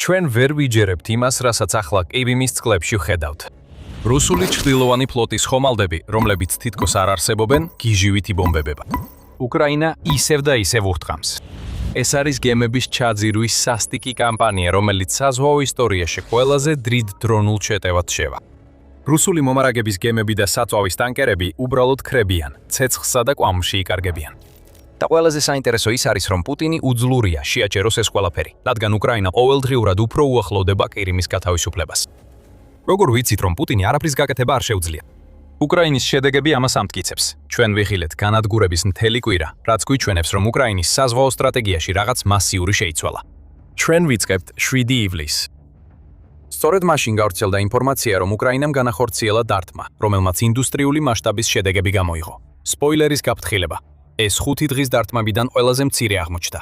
ჩვენ ვერ ვიჯერებთ იმას, რასაც ახლა კიბიმის წყლებში ვხედავთ. რუსული ჩრდილოვანი ფლოტის ხომალდები, რომლებიც თითქოს არ არსებობენ, გიჟივით იბომბებება. უკრაინა ისევ და ისევ ურტყამს. ეს არის გემების ჩაძირვის სასტიკი კამპანია, რომელიც საზღვაო ისტორიაში ყველაზე დრიდ დრონულ შეტევად შევა. რუსული მომარაგების გემები და საწვავის ტანკერები უბრალოდ ქრებიან, ცეცხლსა და კვამში იკარგებიან. და ყველაზე საინტერესო ის არის, რომ პუტინი უძლურია შეაჩეროს ეს ყველაფერი, რადგან უკრაინა ყოველდღიურად უფრო უახლოვდება ყირიმის გათავისუფლებას. როგორ ვიცით, რომ პუტინი არაფრის გაკეთება არ შეუძლია? უკრაინის შედეგები ამას ამტკიცებს. ჩვენ ვიხილეთ განადგურების მთელი კვირა, რაც გვიჩვენებს, რომ უკრაინის საზღვაო სტრატეგიაში რაღაც მასიური შეიცვალა. ჩვენ ვიწყებთ 7 ივლისს. სწორედ მაშინ გავრცელდა ინფორმაცია, რომ უკრაინამ განახორციელა დარტყმა, რომელმაც ინდუსტრიული მასშტაბის შედეგები გამოიღო. სპოილერის გაფრთხილება. ეს 5 დღის დარტყმებიდან ყველაზე მცირე აღმოჩნდა.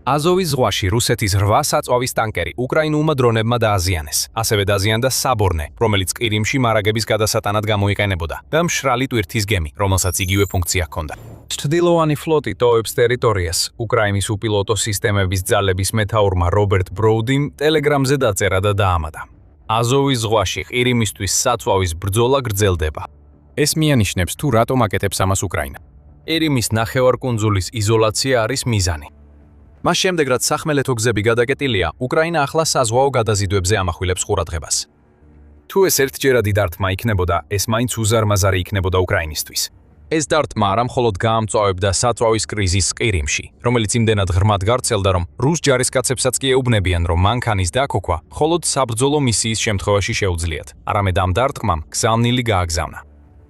აზოვის ზღვაში რუსეთის 8 საწვავის ტანკერი უკრაინულმა დრონებმა დააზიანეს. ასევე დაზიანდა საბორნე, რომელიც ყირიმში მარაგების გადასატანად გამოიყენებოდა და მშრალი ტვირთის გემი, რომელსაც იგივე ფუნქცია ჰქონდა. ჩრდილოვანი ფლოტი ტოვებს ტერიტორიას. უკრაინის უპილოტო სისტემების ძალების მეთაურმა რობერტ ბროუდიმ ტელეგრამზე დაწერა და დაამატა. აზოვის ზღვაში ყირიმისთვის საწვავის ბრძოლა გრძელდება. ეს მიანიშნებს თუ რატომ აკეთებს ამას უკრაინა. ყირიმის ნახევარკუნძულის იზოლაცია არის მიზანი. მას შემდეგ, რაც სახმელეთო გზები გადაკეტილია, უკრაინა ახლა საზღვაო გადაზიდვებზე ამახვილებს ყურადღებას. თუ ეს ერთჯერადი დარტყმა იქნებოდა, ეს მაინც უზარმაზარი იქნებოდა უკრაინისთვის. ეს დარტყმა არა მხოლოდ გაამწვავებდა საწვავის კრიზისს ყირიმში, რომელიც იმდენად ღრმად გავრცელდა, რომ რუს ჯარისკაცებსაც კი ეუბნებიან, რომ მანქანის დაქოქვა მხოლოდ საბრძოლო მისიის შემთხვევაში შეუძლიათ, არამედ ამ დარტყმამ გზავნილი გააგზავნა.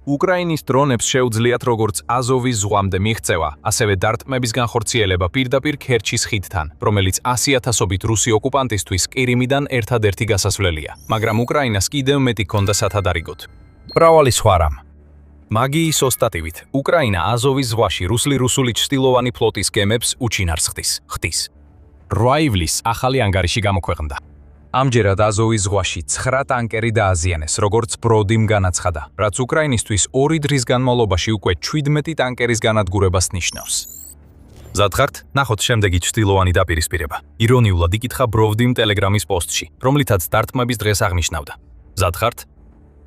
უკრაინის დრონებს შეუძლიათ როგორც აზოვის ზღვამდე მიღწევა, ასევე დარტყმების განხორციელება პირდაპირ ქერჩის ხიდთან, რომელიც 100,000-ობით რუსი ოკუპანტისთვის ყირიმიდან ერთადერთი გასასვლელია, მაგრამ უკრაინას კიდევ მეტი ჰქონდა სათადარიგოდ. მრავალი სხვა რამ. მაგიის ოსტატივით, უკრაინა აზოვის ზღვაში რუსული ჩრდილოვანი ფლოტის გემებს უჩინარს ხდის. 8 ივლისს ახალი ანგარიში გამოქვეყნდა. ამჯერად აზოვის ზღვაში 9 ტანკერი დააზიანეს, როგორც ბროუდიმ განაცხადა, რაც უკრაინისთვის 2 დღის განმავლობაში უკვე 17 ტანკერის განადგურებას ნიშნავს. მზად ხართ? ნახოთ შემდეგი ჩრდილოვანი დაპირისპირება. ირონიულად იკითხა ბროუდიმ ტელეგრამის პოსტში, რომლითაც დარტყმების დღეს აღნიშნავდა. მზად ხართ?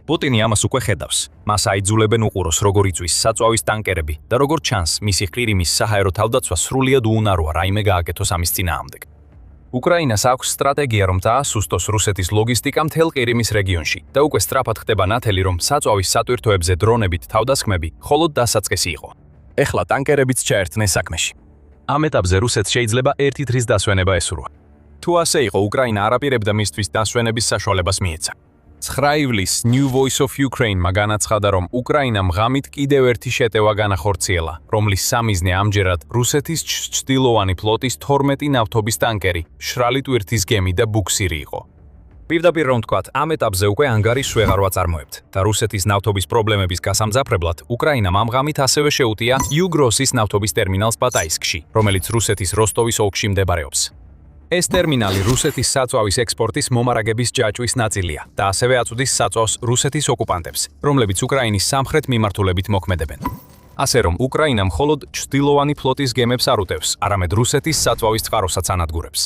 პუტინი ამას უკვე ხედავს. მას აიძულებენ უყუროს, როგორ იწვის საწვავის ტანკერები და როგორ ჩანს, მისი ყირიმის საჰაერო თავდაცვა სრულიად უუნაროა რაიმე გააკეთოს ამის წინააღმდეგ. უკრაინას აქვს სტრატეგია, რომ დაასუსტოს რუსეთის ლოგისტიკა მთელ ყირიმის რეგიონში და უკვე სწრაფად ხდება ნათელი, რომ საწვავის სატვირთოებზე დრონებით თავდასხმები მხოლოდ დასაწყისი იყო. ეხლა ტანკერებიც ჩაერთნეს საქმეში. ამ ეტაპზე რუსეთს შეიძლება 1 დღის დასვენება ესურვა. თუ ასე იყო, უკრაინა არ აპირებდა მისთვის დასვენების საშუალებას მიეცა. 9 ივლისს New Voice of Ukraine-მა განაცხადა, რომ უკრაინამ ღამით კიდევ ერთი შეტევა განახორციელა, რომლის სამიზნე ამჯერად რუსეთის ჩრდილოვანი ფლოტის 12 ნავთობის ტანკერი, მშრალი ტვირთის გემი და ბუქსირი იყო. პირდაპირ რომ ვთქვათ, ამ ეტაპზე უკვე ანგარიშს ვეღარ ვაწარმოებთ და რუსეთის ნავთობის პრობლემების გასამძაფრებლად უკრაინამ ამ ღამით ასევე შეუტია იუგროსის ნავთობის ტერმინალს ბატაისკში, რომელიც რუსეთის როსტოვის ოლქში მდებარეობს. ეს ტერმინალი რუსეთის საწვავის ექსპორტის მომარაგების ჯაჭვის ნაწილია და ასევე აწვდის საწვავს რუსეთის ოკუპანტებს, რომლებიც უკრაინის სამხრეთ მიმართულებით მოქმედებენ. ასე რომ უკრაინა მხოლოდ ჩრდილოვანი ფლოტის გემებს არ უტევს, არამედ რუსეთის საწვავის წყაროსაც ანადგურებს.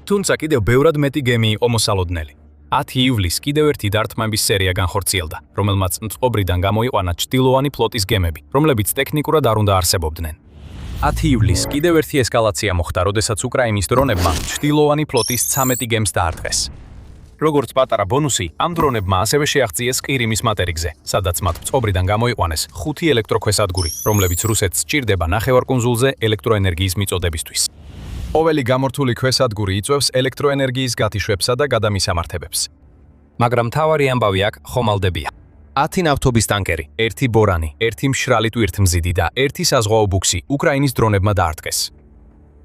თუმცა კიდევ ბევრად მეტი გემი იყო მოსალოდნელი. 10 ივლისს კიდევ ერთი დარტყმების სერია განხორციელდა, რომელმაც მწყობრიდან გამოიყვანა ჩრდილოვანი ფლოტის გემები, რომლებიც ტექნიკურად არ უნდა არსებობდნენ. 10 ივლისს კიდევ ერთი ესკალაცია მოხდა, როდესაც უკრაინის დრონებმა ჩრდილოვანი ფლოტის 13 გემს დაარტყეს. როგორც პატარა ბონუსი, ამ დრონებმა ასევე შეაღწიეს ყირიმის მატერიკზე, სადაც მათ მწყობრიდან გამოიყვანეს 5 ელექტროქვესადგური, რომლებიც რუსეთს სჭირდება ნახევარკუნძულზე ელექტროენერგიის მიწოდებისთვის. ყოველი გამორთული ქვესადგური იწვევს ელექტროენერგიის გათიშვებსა და გადამისამართებებს. მაგრამ მთავარი ამბავი აქ ხომალდებია. 10 ნავთობის ტანკერი, 1 ბორანი, 1 მშრალი ტვირთმზიდი და 1 საზღვაო ბუქსი უკრაინის დრონებმა დაარტყეს.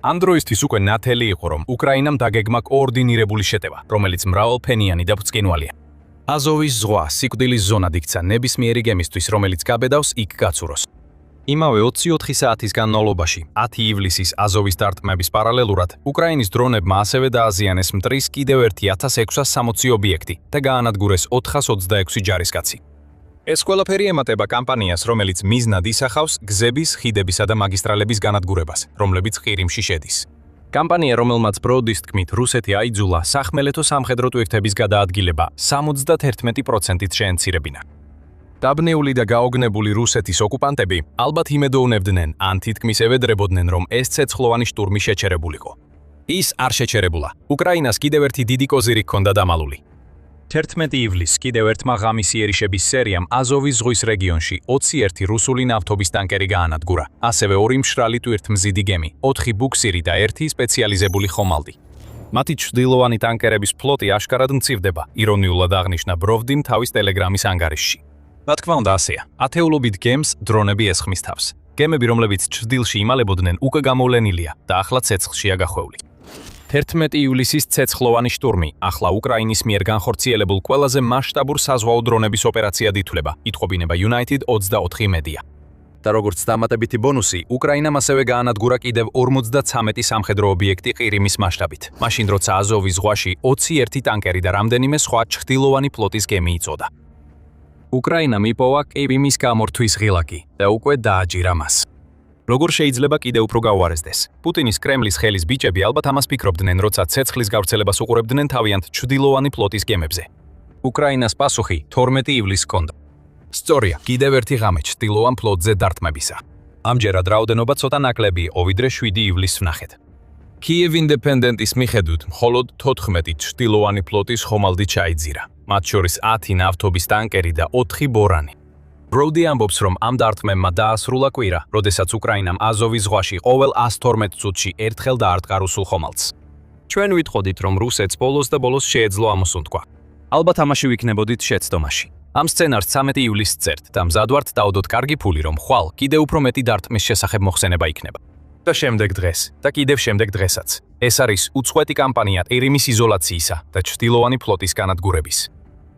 ამ დროისთვის უკვე ნათელი იყო, რომ უკრაინამ დაგეგმა კოორდინირებული შეტევა, რომელიც მრავალფენიანი და ბრწყინვალეა. აზოვის ზღვა სიკვდილის ზონად იქცა ნებისმიერი გემისთვის, რომელიც გაბედავს იქ გაცუროს. იმავე 24 საათის განმავლობაში, 10 ივლისის აზოვის დარტყმების პარალელურად, უკრაინის დრონებმა ასევე დააზიანეს მტრის კიდევ ერთი 1660 ობიექტი და გაანადგურეს 426 ჯარისკაცი. ეს ყველაფერი ემატება კამპანიას, რომელიც მიზნად ისახავს გზების, ხიდებისა და მაგისტრალების განადგურებას, რომლებიც ყირიმში შედის. კამპანია, რომელმაც ბროდის თქმით, რუსეთი აიძულა სახმელეთო სამხედრო ტვირთების გადაადგილება 71%-ით შეენცირებინა. დაბნეული და გაოგნებული რუსეთის ოკუპანტები ალბათ იმედოვნებდნენ, ან თითქმის ევედრებოდნენ, რომ ეს ცეცხლოვანი შტურმი შეჩერებულიყო. ის არ შეჩერებულა. უკრაინას კიდევ ერთი დიდი კოზირი ჰქონდა დამალული. 11 ივლისს კიდევ ერთმა ღამისიერიშების სერიამ აზოვის ზღვის რეგიონში 21 რუსული ნავთობის ტანკერი გაანადგურა, ასევე 2 მშრალი ტვირთმზიდი გემი, 4 ბუქსირი და 1 სპეციალიზებული ხომალდი. მათი ჩრდილოვანი ტანკერების ფლოტი აშკარად მცირდება, ირონიულად აღნიშნა ბროვდიმ თავის ტელეგრამის ანგარიშში. რა თქმა უნდა ასეა, ათეულობით გემს დრონები ესხმის თავს. გემები, რომლებიც ჩრდილში იმალებოდნენ, უკვე გამოვლენილია და ახლა ცეცხლშია გახვეული. 11 ივლისის ცეცხლოვანი შტურმი ახლა უკრაინის მიერ განხორციელებულ ყველაზე მასშტაბურ საზღვაო დრონების ოპერაციად ითვლება, ითხოვინება United 24 მედია. და როგორც დამატებითი ბონუსი, უკრაინამ ასევე გაანადგურა კიდევ 53 სამხედრო ობიექტი ყირიმის მასშტაბით, მაშინ როცა აზოვის ზღვაში 21 ტანკერი და რამდენიმე სხვა ჩრდილოვანი ფლოტის გემი იწოდა. უკრაინამ იპოვა კირიმის გამორთვის ღილაკი და უკვე დააჯირა მას. როგორ შეიძლება კიდევ უფრო გაუარესდეს? პუტინის კრემლის ხელის ბიჭები ალბათ ამას ფიქრობდნენ, როცა ცეცხლის გავრცელებას უყურებდნენ თავიანთ ჩრდილოვანი ფლოტის გემებზე. უკრაინას პასუხი 12 ივლისს ჰქონდა. სწორია, კიდევ ერთი ღამე ჩრდილოვან ფლოტზე დარტყმებისა. ამჯერად რაოდენობა ცოტა ნაკლებიო, ვიდრე 7 ივლისს ვნახეთ. Kyiv Independent-ის მიხედვით, მხოლოდ 14 ჩრდილოვანი ფლოტის ხომალდი ჩაიძირა, მათ შორის 10 ნავთობის ტანკერი და 4 ბორანი. ბროდი ამბობს, რომ ამ დარტყმებმა დაასრულა კვირა, როდესაც უკრაინამ აზოვის ზღვაში ყოველ 112 წუთში ერთხელ დაარტყა რუსულ ხომალდს. ჩვენ ვითხოვდით, რომ რუსეთს ბოლოს და ბოლოს შეეძლო ამოსუნთქვა. ალბათ ამაში ვიქნებოდით შეცდომაში. ამ სცენარს 13 ივლისს წერთ და მზად ვართ დავდოთ კარგი ფული, რომ ხვალ კიდევ უფრო მეტი დარტყმის შესახებ მოხსენება იქნება. და შემდეგ დღეს, და კიდევ შემდეგ დღესაც. ეს არის უწყვეტი კამპანია ყირიმის იზოლაციისა და ჩრდილოვანი ფლოტის განადგურების.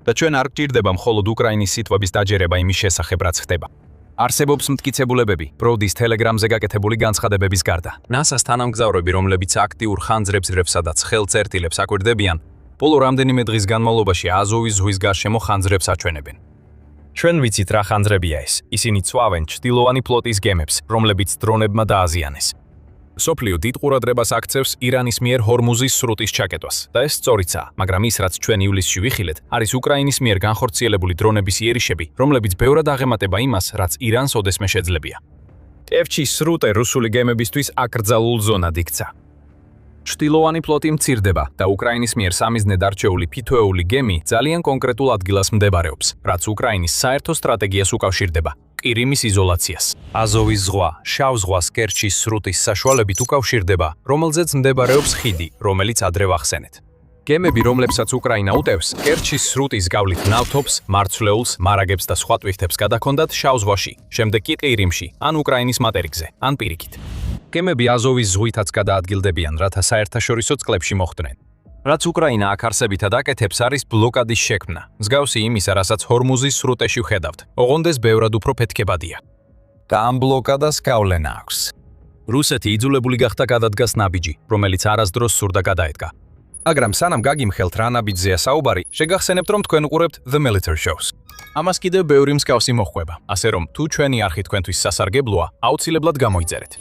და ჩვენ არ გჭირდება მხოლოდ უკრაინის სიტყვების დაჯერება იმის შესახებ, რაც ხდება. არსებობს მტკიცებულებები, ბროდის ტელეგრამზე გაკეთებული განცხადებების გარდა. NASA-ს თანამგზავრები, რომლებიც აქტიურ ხანძრებს რებსადაც ხელწერტილებს აკვირდებიან, ბოლო რამდენიმე დღის განმავლობაში აზოვის ზღვის გარშემო ხანძრებს აჩვენებენ. ჩვენ ვიცით რა ხანძრებია ეს. ისინი წვავენ ჩრდილოვანი ფლოტის გემებს, რომლებიც დრონებმა დააზიანეს. სოფლიო დიდ ყურადღებას აქცევს ირანის მიერ ჰორმუზის სრუტის ჩაკეტვას და ეს სწორიცაა, მაგრამ ის, რაც ჩვენ ივლისში ვიხილეთ, არის უკრაინის მიერ განხორციელებული დრონების იერიშები, რომლებიც ბევრად აღემატება იმას, რაც ირანს ოდესმე შეძლებია. კევჩის სრუტე რუსული გემებისთვის აკრძალულ ზონად იქცა. ჩრდილოვანი ფლოტი მცირდება და უკრაინის მიერ სამიზნედ არჩეული ფითოეული გემი ძალიან კონკრეტულ ადგილას მდებარეობს, რაც უკრაინის საერთო სტრატეგიას უკავშირდება. ყირიმის იზოლაციას. აზოვის ზღვა, შავ ზღვას კერჩის სრუტის საშუალებით უკავშირდება, რომელზეც მდებარეობს ხიდი, რომელიც ადრე ვახსენეთ. გემები, რომლებსაც უკრაინა უტევს, კერჩის სრუტის გავლით ნავთობს, მარცვლეულს, მარაგებს და სხვა ტვირთებს გადაქონდათ შავ ზღვაში, შემდეგ კი ყირიმში, ან უკრაინის მატერიკზე, ან პირიქით. გემები აზოვის ზღვითაც გადაადგილდებიან, რათა საერთაშორისო წყლებში მოხვდნენ. რაც უკრაინა აქ არსებითად აკეთებს, არის ბლოკადის შექმნა, მსგავსი იმისა, რასაც ჰორმუზის სრუტეში ვხედავთ, ოღონდ ეს ბევრად უფრო ფეთქებადია. და ამ ბლოკადას გავლენა აქვს. რუსეთი იძულებული გახდა გადადგას ნაბიჯი, რომელიც არასდროს სურდა გადაედგა. მაგრამ სანამ გაგიმხელთ რა ნაბიჯზეა საუბარი, შეგახსენებთ, რომ თქვენ უყურებთ The Military Shows. ამას კიდევ ბევრი მსგავსი მოჰყვება, ასე რომ თუ ჩვენი არხი თქვენთვის სასარგებლოა, აუცილებლად გამოიწერეთ.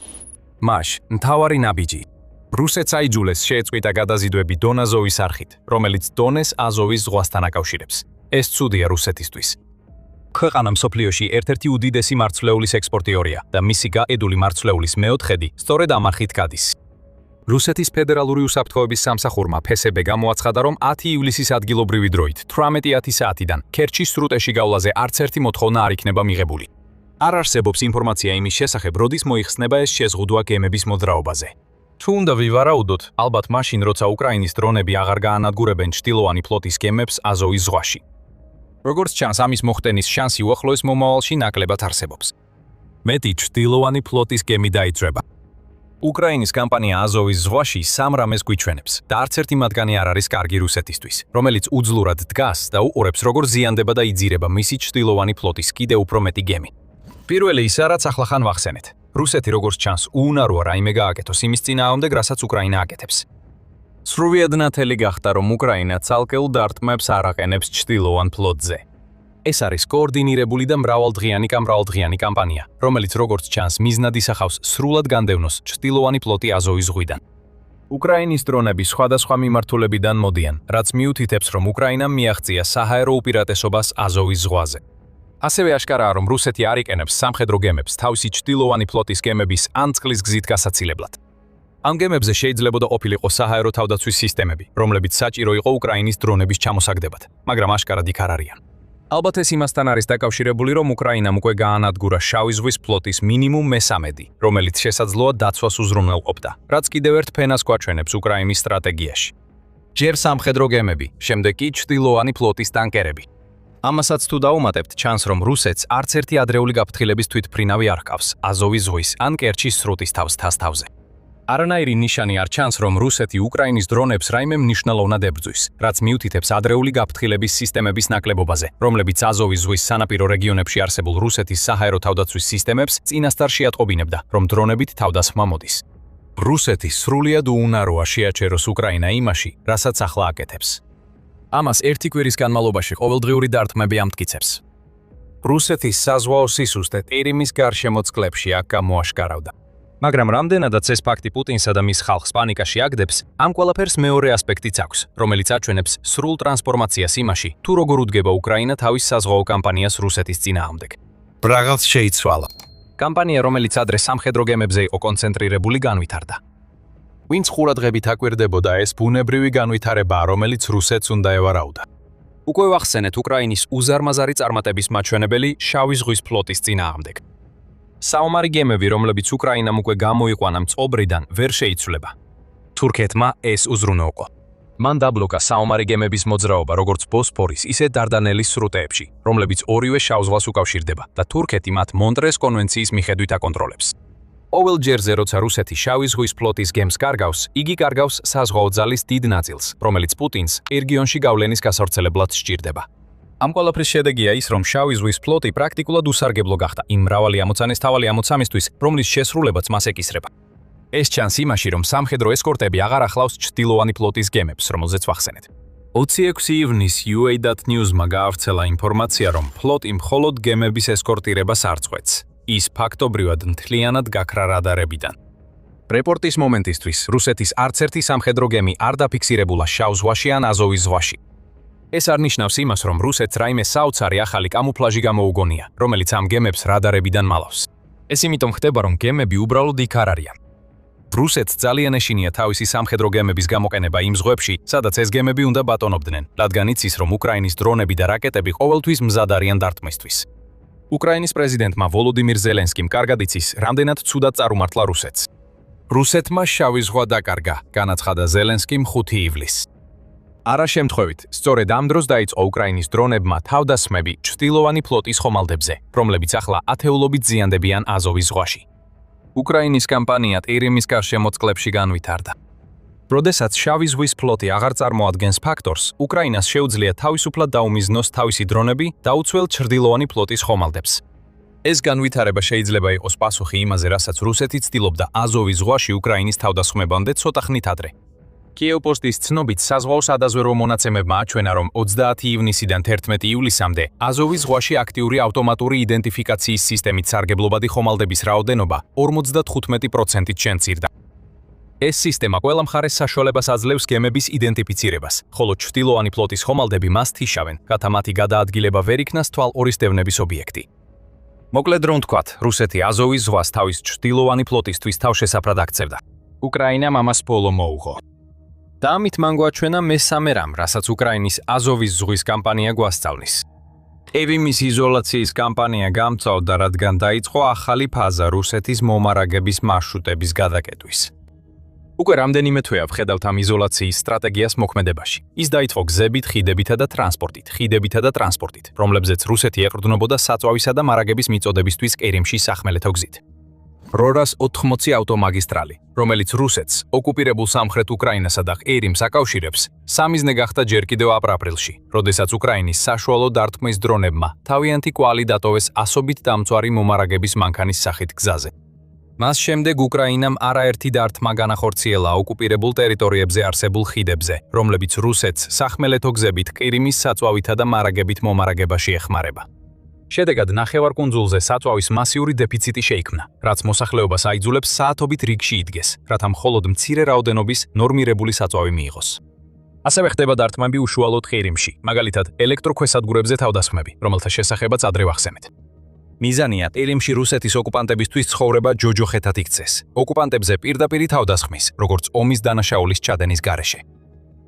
მაშ, მთავარი ნაბიჯი. რუსეთს აიძულეს შეეწყვიტა გადაზიდვები დონაზოვის არხით, რომელიც დონეს აზოვის ზღვასთან აკავშირებს. ეს ცუდია რუსეთისთვის. ქვეყანა მსოფლიოში ერთ-ერთი უდიდესი მარცვლეულის ექსპორტიორია და მისი გაედული მარცვლეულის მეოთხედი სწორედ ამ არხით გადის. რუსეთის ფედერალური უსაფრთხოების სამსახურმა FSB გამოაცხადა, რომ 10 ივლისის ადგილობრივი დროით 18:10 საათიდან კერჩის სრუტეში გავლაზე არც ერთი მოთხოვნა არ იქნება მიღებული. არ არსებობს ინფორმაცია იმის შესახებ, როდის მოიხსნება ეს შეზღუდვა გემების მოძრაობაზე. თუ უნდა ვივარაუდოთ, ალბათ მაშინ, როცა უკრაინის დრონები აღარ გაანადგურებენ ჩრდილოვანი ფლოტის გემებს აზოვის ზღვაში. როგორც ჩანს, ამის მოხდენის შანსი უახლოეს მომავალში ნაკლებად არსებობს. მეტი ჩრდილოვანი ფლოტის გემი დაიძრება. უკრაინის კამპანია აზოვის ზღვაში სამ რამეს გვიჩვენებს და არც ერთი მათგანი არ არის კარგი რუსეთისთვის, რომელიც უძლურად დგას და უყურებს, როგორ ზიანდება და იძირება მისი ჩრდილოვანი ფლოტის კიდევ უფრო მეტი გემი. პირველი ისა, რაც ახლახან ვახსენეთ. რუსეთი როგორც ჩანს უუნაროა რაიმე გააკეთოს იმის წინააღმდეგ, რასაც უკრაინა აკეთებს. სრულიად ნათელი გახდა, რომ უკრაინა ცალკეულ დარტყმებს არ აყენებს ჩრდილოვან ფლოტზე. ეს არის კოორდინირებული და მრავალდღიანი კამპანია, რომელიც როგორც ჩანს მიზნად ისახავს სრულად განდევნოს ჩრდილოვანი ფლოტი აზოვის ზღვიდან. უკრაინის დრონები სხვადასხვა მიმართულებიდან მოდიან, რაც მიუთითებს, რომ უკრაინამ მიაღწია საჰაერო უპირატესობას აზოვის ზღვაზე. ასევე აშკარაა, რომ რუსეთი არ იყენებს სამხედრო გემებს თავისი ჩრდილოვანი ფლოტის გემების ან წყლის გზით გასაცილებლად. ამ გემებზე შეიძლებოდა ყოფილიყო საჰაერო თავდაცვის სისტემები, რომლებიც საჭირო იყო უკრაინის დრონების ჩამოსაგდებად, მაგრამ აშკარად იქ არ არიან. ალბათ ეს იმასთან არის დაკავშირებული, რომ უკრაინამ უკვე გაანადგურა შავი ზღვის ფლოტის მინიმუმ მე-13, რომელიც შესაძლოა დაცვას უზრუნველყოფდა, რაც კიდევ ერთ ფენას გვაჩვენებს უკრაინის სტრატეგიაში. ჯერ სამხედრო გემები, შემდეგ კი ჩრდილოვანი ფლოტის ტანკერები. ამასაც თუ დაუმატებთ, ჩანს, რომ რუსეთს არც ერთი ადრეული გაფრთხილების თვითმფრინავი არ ჰყავს აზოვის ზღვის ან კერჩის სრუტის თავზე. არანაირი ნიშანი არ ჩანს, რომ რუსეთი უკრაინის დრონებს რაიმე მნიშვნელოვნად ებრძვის, რაც მიუთითებს ადრეული გაფრთხილების სისტემების ნაკლებობაზე, რომლებიც აზოვის ზღვის სანაპირო რეგიონებში არსებულ რუსეთის საჰაერო თავდაცვის სისტემებს წინასწარ შეატყობინებდა, რომ დრონებით თავდასხმა მოდის. რუსეთი სრულიად უუნაროა შეაჩეროს უკრაინა იმაში, რასაც ახლა აკეთებს. ამას ერთი კვირის განმავლობაში ყოველდღიური დარტყმები ამტკიცებს. რუსეთის საზღვაო სისუსტე ყირიმის გარშემო წყლებში აქ გამოაშკარავდა. მაგრამ რამდენადაც ეს ფაქტი პუტინსა და მის ხალხს პანიკაში აგდებს, ამ ყველაფერს მეორე ასპექტიც აქვს, რომელიც აჩვენებს სრულ ტრანსფორმაციას იმაში, თუ როგორ უდგება უკრაინა თავის საზღვაო კამპანიას რუსეთის წინააღმდეგ. რაღაც შეიცვალა. კამპანია, რომელიც ადრე სამხედრო გემებზე იყო კონცენტრირებული, განვითარდა. ვინც ყურადღებით აკვირდებოდა, ეს ბუნებრივი განვითარებაა, რომელიც რუსეთს უნდა ევარაუდა. უკვე ვახსენეთ უკრაინის უზარმაზარი წარმატების მაჩვენებელი შავი ზღვის ფლოტის წინააღმდეგ. საომარი გემები, რომლებიც უკრაინამ უკვე გამოიყვანა მწყობრიდან, ვერ შეიცვლება. თურქეთმა ეს უზრუნველყო. მან დაბლოკა საომარი გემების მოძრაობა როგორც ბოსფორის, ისე დარდანელის სრუტეებში, რომლებიც ორივე შავ ზღვას უკავშირდება და თურქეთი მათ მონტრეს კონვენციის მიხედვით აკონტროლებს. ყოველ ჯერზე, როცა რუსეთი შავი ზღვის ფლოტის გემს კარგავს, იგი კარგავს საზღვაო ძალის დიდ ნაწილს, რომელიც პუტინს რეგიონში გავლენის გასავრცელებლად სჭირდება. ამ ყველაფრის შედეგია ის, რომ შავი ზღვის ფლოტი პრაქტიკულად უსარგებლო გახდა იმ მრავალი ამოცანის თავალი ამოცამისთვის, რომლის შესრულებაც მას ეკისრება. ეს ჩანს იმაში, რომ სამხედრო ესკორტები აღარ ახლავს ჩრდილოვანი ფლოტის გემებს, რომელზეც ვახსენეთ. 26 ივნის UA.News-მა გაავრცელა ინფორმაცია, რომ ფლოტი მხოლოდ გემების ესკორტირებას არ წყვეტს. ის ფაქტობრივად მთლიანად გაქრა რადარებიდან. რეპორტის მომენტისთვის რუსეთის არც ერთი სამხედრო გემი არ დაფიქსირებულა შავ ზღვაში ან აზოვის ზღვაში. ეს არ ნიშნავს იმას, რომ რუსეთს რაიმე საოცარი ახალი კამუფლაჟი გამოუგონია, რომელიც ამ გემებს რადარებიდან მალავს. ეს იმიტომ ხდება, რომ გემები უბრალოდ იქ არ არიან. რუსეთს ძალიან ეშინია თავისი სამხედრო გემების გამოყენება იმ ზღვებში, სადაც ეს გემები უნდა ბატონობდნენ, რადგან იცის, რომ უკრაინის დრონები და რაკეტები ყოველთვის მზად არიან დარტყმისთვის. უკრაინის პრეზიდენტმა ვოლოდიმირ ზელენსკიმ კარგად იცის, რამდენად ცუდად წარუმართლა რუსეთს. რუსეთმა შავი ზღვა დაკარგა, განაცხადა ზელენსკიმ 5 ივლისს. არა შემთხვევით, სწორედ ამ დროს დაიწყო უკრაინის დრონებმა თავდასხმები ჩრდილოვანი ფლოტის ხომალდებზე, რომლებიც ახლა ათეულობით ზიანდებიან აზოვის ზღვაში. უკრაინის კამპანია ყირიმის გარშემო წყლებში განვითარდა. როდესაც შავი ზღვის ფლოტი აღარ წარმოადგენს ფაქტორს, უკრაინას შეუძლია თავისუფლად დაუმიზნოს თავისი დრონები დაუცველ ჩრდილოვანი ფლოტის ხომალდებს. ეს განვითარება შეიძლება იყოს პასუხი იმაზე, რასაც რუსეთი ცდილობდა აზოვის ზღვაში უკრაინის თავდასხმებამდე ცოტა ხნით ადრე. კიევ-პოსტის ცნობით საზღვაო სადაზვერვო მონაცემებმა აჩვენა, რომ 20 ივნისიდან 11 ივლისამდე აზოვის ზღვაში აქტიური ავტომატური იდენტიფიკაციის სისტემით სარგებლობადი ხომალდების რაოდენობა 55%-ით შემცირდა. ეს სისტემა ყველა მხარეს საშუალებას აძლევს გემების იდენტიფიცირებას, ხოლო ჩრდილოვანი ფლოტის ხომალდები მას თიშავენ, რათა მათი გადაადგილება ვერ იქნას თვალყურისდევნების ობიექტი. მოკლედ რომ ვთქვათ, რუსეთი აზოვის ზღვას თავის ჩრდილოვანი ფლოტისთვის თავშესაფრად აქცევდა. უკრაინამ ამას ბოლო მოუღო. და ამით მან გვაჩვენა მესამე რამ, რასაც უკრაინის აზოვის ზღვის კამპანია გვასწავლის. ყივიმის იზოლაციის კამპანია გამწვავდა, რადგან დაიწყო ახალი ფაზა რუსეთის მომარაგების მარშრუტების გადაკეტვის. უკვე რამდენიმე თვეა ვხედავთ ამ იზოლაციის სტრატეგიას მოქმედებაში. ის დაიწყო გზებით, ხიდებითა და ტრანსპორტით, რომლებზეც რუსეთი ეყრდნობოდა საწვავისა და მარაგების მიწოდებისთვის ყირიმში სახმელეთო გზით. რორას 80 ავტომაგისტრალი, რომელიც რუსეთს, ოკუპირებულ სამხრეთ უკრაინასა და ყირიმს აკავშირებს, სამიზნე გახდა ჯერ კიდევ აპრილში, როდესაც უკრაინის საშუალო დარტყმის დრონებმა თავიანთი კვალი დატოვეს ასობით დამწვარი მომარაგების მანქანის სახით გზაზე. მას შემდეგ უკრაინამ არაერთი დარტყმა განახორციელა ოკუპირებულ ტერიტორიებზე არსებულ ხიდებზე, რომლებიც რუსეთს სახმელეთო გზებით ყირიმის საწვავითა და მარაგებით მომარაგებაში ეხმარება. შედეგად ნახევარკუნძულზე საწვავის მასიური დეფიციტი შეიქმნა, რაც მოსახლეობას აიძულებს საათობით რიგში იდგეს, რათა მხოლოდ მცირე რაოდენობის ნორმირებული საწვავი მიიღოს. ასევე ხდება დარტყმები უშუალოდ ყირიმში, მაგალითად, ელექტროქვესადგურებზე თავდასხმები, რომელთა შესახებაც ადრე ვახსენეთ. მიზანია ყირიმში რუსეთის ოკუპანტებისთვის ცხოვრება ჯოჯოხეთად იქცეს. ოკუპანტებზე პირდაპირი თავდასხმის, როგორც ომის დანაშაულის ჩადენის გარეშე.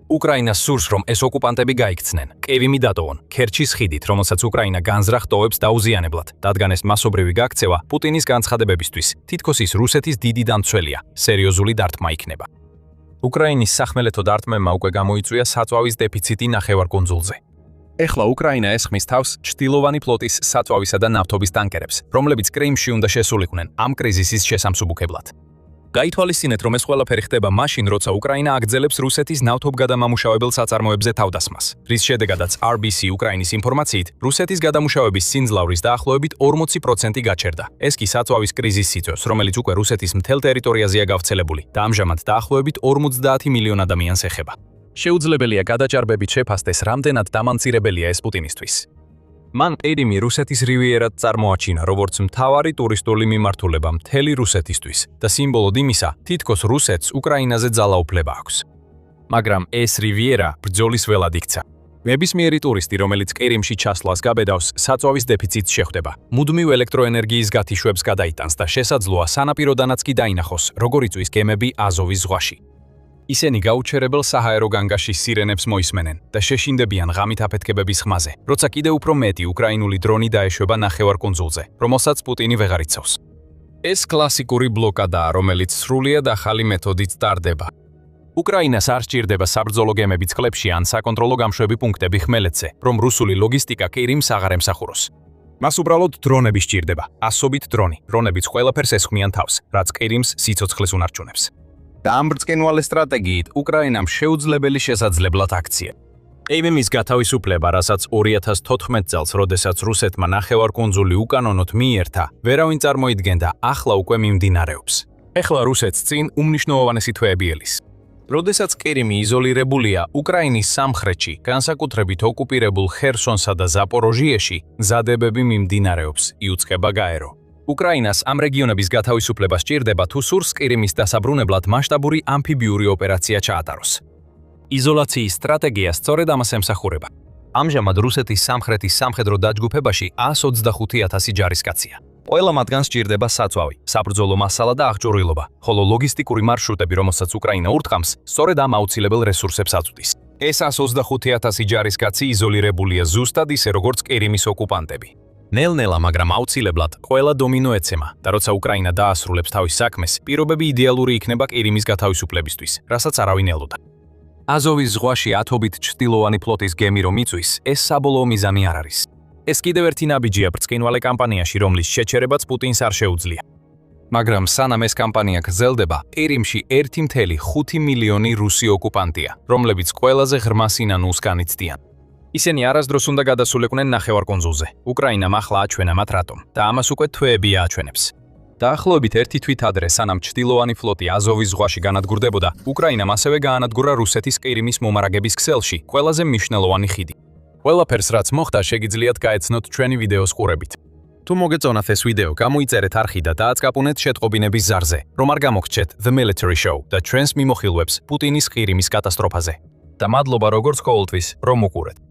უკრაინას სურს, რომ ეს ოკუპანტები გაიქცნენ, კევიმი დატოვონ, ქერჩის ხიდით, რომელსაც უკრაინა განზრახ ტოვებს დაუზიანებლად, რადგან ეს მასობრივი გაქცევა პუტინის განცხადებებისთვის, თითქოს ის რუსეთის დიდი დამცველია, სერიოზული დარტყმა იქნება. უკრაინის სახმელეთო დარტყმებმა უკვე გამოიწვია საწვავის დეფიციტი ნახევარკუნძულზე. ეხლა უკრაინა ესხმის თავს ჩრდილოვანი ფლოტის საწვავისა და ნავთობის ტანკერებს, რომლებიც კრიმში უნდა შესულიყვნენ ამ კრიზისის შესამსუბუქებლად. გაითვალისწინეთ, რომ ეს ყველაფერი ხდება მაშინ, როცა უკრაინა აგრძელებს რუსეთის ნავთობგადამამუშავებელ საწარმოებზე თავდასხმას, რის შედეგადაც RBC უკრაინის ინფორმაციით, რუსეთის გადამუშავების სინძლავრის დაახლოებით 40% გაჩერდა. ეს კი საწვავის კრიზისს იწვევს, რომელიც უკვე რუსეთის მთელ ტერიტორიაზეა გავრცელებული და ამჟამად დაახლოებით 50 მილიონ ადამიანს ეხება. შეუძლებელია გადაჭარბებით შეფასდეს, რამდენად დამამცირებელია ეს პუტინისთვის. მან ყირიმი რუსეთის რივიერად წარმოაჩინა, როგორც მთავარი ტურისტული მიმართულება მთელი რუსეთისთვის და სიმბოლოდ იმისა, თითქოს რუსეთს უკრაინაზე ძალაუფლება აქვს. მაგრამ ეს რივიერა ბრძოლის ველად იქცა. ნებისმიერი ტურისტი, რომელიც ყირიმში ჩასვლას გაბედავს, საწვავის დეფიციტს შეხვდება. მუდმივ ელექტროენერგიის გათიშვებს გადაიტანს და შესაძლოა სანაპიროდანაც კი დაინახოს, როგორ იწვის გემები აზოვის ზღვაში. ისინი გაუჩერებელ საჰაერო განგაში სირენებს მოისმენენ და შეშინდებიან ღამით აფეთქებების ხმაზე, როცა კიდევ უფრო მეტი უკრაინული დრონი დაეშვება ნახევარკუნძულზე, რომელსაც პუტინი ვეღარ იცავს. ეს კლასიკური ბლოკადაა, რომელიც სრულიად ახალი მეთოდით ტარდება. უკრაინას არ სჭირდება საბრძოლო გემები წყლებში ან საკონტროლო გამშვები პუნქტები ხმელეთზე, რომ რუსული ლოგისტიკა ყირიმს აღარ ემსახუროს. მას უბრალოდ დრონები სჭირდება, ასობით დრონი, რომლებიც ყველაფერს ესხმიან თავს, რაც ყირიმს სიცოცხლეს უნარჩუნებს. და ამ ბრწყინვალე სტრატეგიით უკრაინამ შეუძლებელი შესაძლებლად აქცია. ყივიმის გათავისუფლება, რასაც 2014 წელს, როდესაც რუსეთმა ნახევარკუნძული უკანონოდ მიიერთა, ვერავინ წარმოიდგენდა, ახლა უკვე მიმდინარეობს. ეხლა რუსეთს წინ უმნიშვნელოვანესი თვეები ელის. როდესაც ყირიმი იზოლირებულია, უკრაინის სამხრეთში, განსაკუთრებით ოკუპირებულ ხერსონსა და ზაპოროჟიეში, მზადებები მიმდინარეობს, იუწყება გაერო. უკრაინას ამ რეგიონების გათავისუფლება სჭირდება, თუ სურს ყირიმის დასაბრუნებლად მასშტაბური ამფიბიური ოპერაცია ჩაატაროს. იზოლაციის სტრატეგია სწორედ ამას ემსახურება. ამჟამად რუსეთის სამხრეთის სამხედრო დაჯგუფებაში 125,000 ჯარისკაცია. ყველა მათგანს სჭირდება საწვავი, საბრძოლო მასალა და აღჭურვილობა, ხოლო ლოგისტიკური მარშრუტები, რომელსაც უკრაინა ურტყამს, სწორედ ამ აუცილებელ რესურსებს აწვდის. ეს 125,000 ჯარისკაცი იზოლირებულია ზუსტად ისე, როგორც ყირიმის ოკუპანტები. ნელ-ნელა, მაგრამ აუცილებლად, ყველა დომინო ეცემა და როცა უკრაინა დაასრულებს თავის საქმეს, პირობები იდეალური იქნება ყირიმის გათავისუფლებისთვის, რასაც არავინ ელოდა. აზოვის ზღვაში ათობით ჩრდილოვანი ფლოტის გემი რომ იწვის, ეს საბოლოო მიზანი არ არის. ეს კიდევ ერთი ნაბიჯია ბრწყინვალე კამპანიაში, რომლის შეჩერებაც პუტინს არ შეუძლია. მაგრამ სანამ ეს კამპანია გრძელდება, ყირიმში 1,5 მილიონი რუსი ოკუპანტია, რომლებიც ყველაზე ღრმა სინანულს განიცდიან. ისინი არასდროს უნდა გადასულიყვნენ ნახევარკუნძულზე. უკრაინამ ახლა აჩვენა მათ რატომ და ამას უკვე თვეები აჩვენებს. დაახლოებით ერთი თვით ადრე, სანამ ჩრდილოვანი ფლოტი აზოვის ზღვაში განადგურდებოდა, უკრაინამ ასევე გაანადგურა რუსეთის ყირიმის მომარაგების ქსელში ყველაზე მნიშვნელოვანი ხიდი. ყველაფერს, რაც მოხდა, შეგიძლიათ გაეცნოთ ჩვენი ვიდეოს ყურებით. თუ მოგეწონათ ეს ვიდეო, გამოიწერეთ არხი და დააწკაპუნეთ შეტყობინების ზარზე, რომ არ გამოგრჩეთ The Military Show და ჩვენს მიმოხილვებს პუტინის ყირიმის კატასტროფაზე. და მადლობა როგორც ყოველთვის, რომ უყურეთ.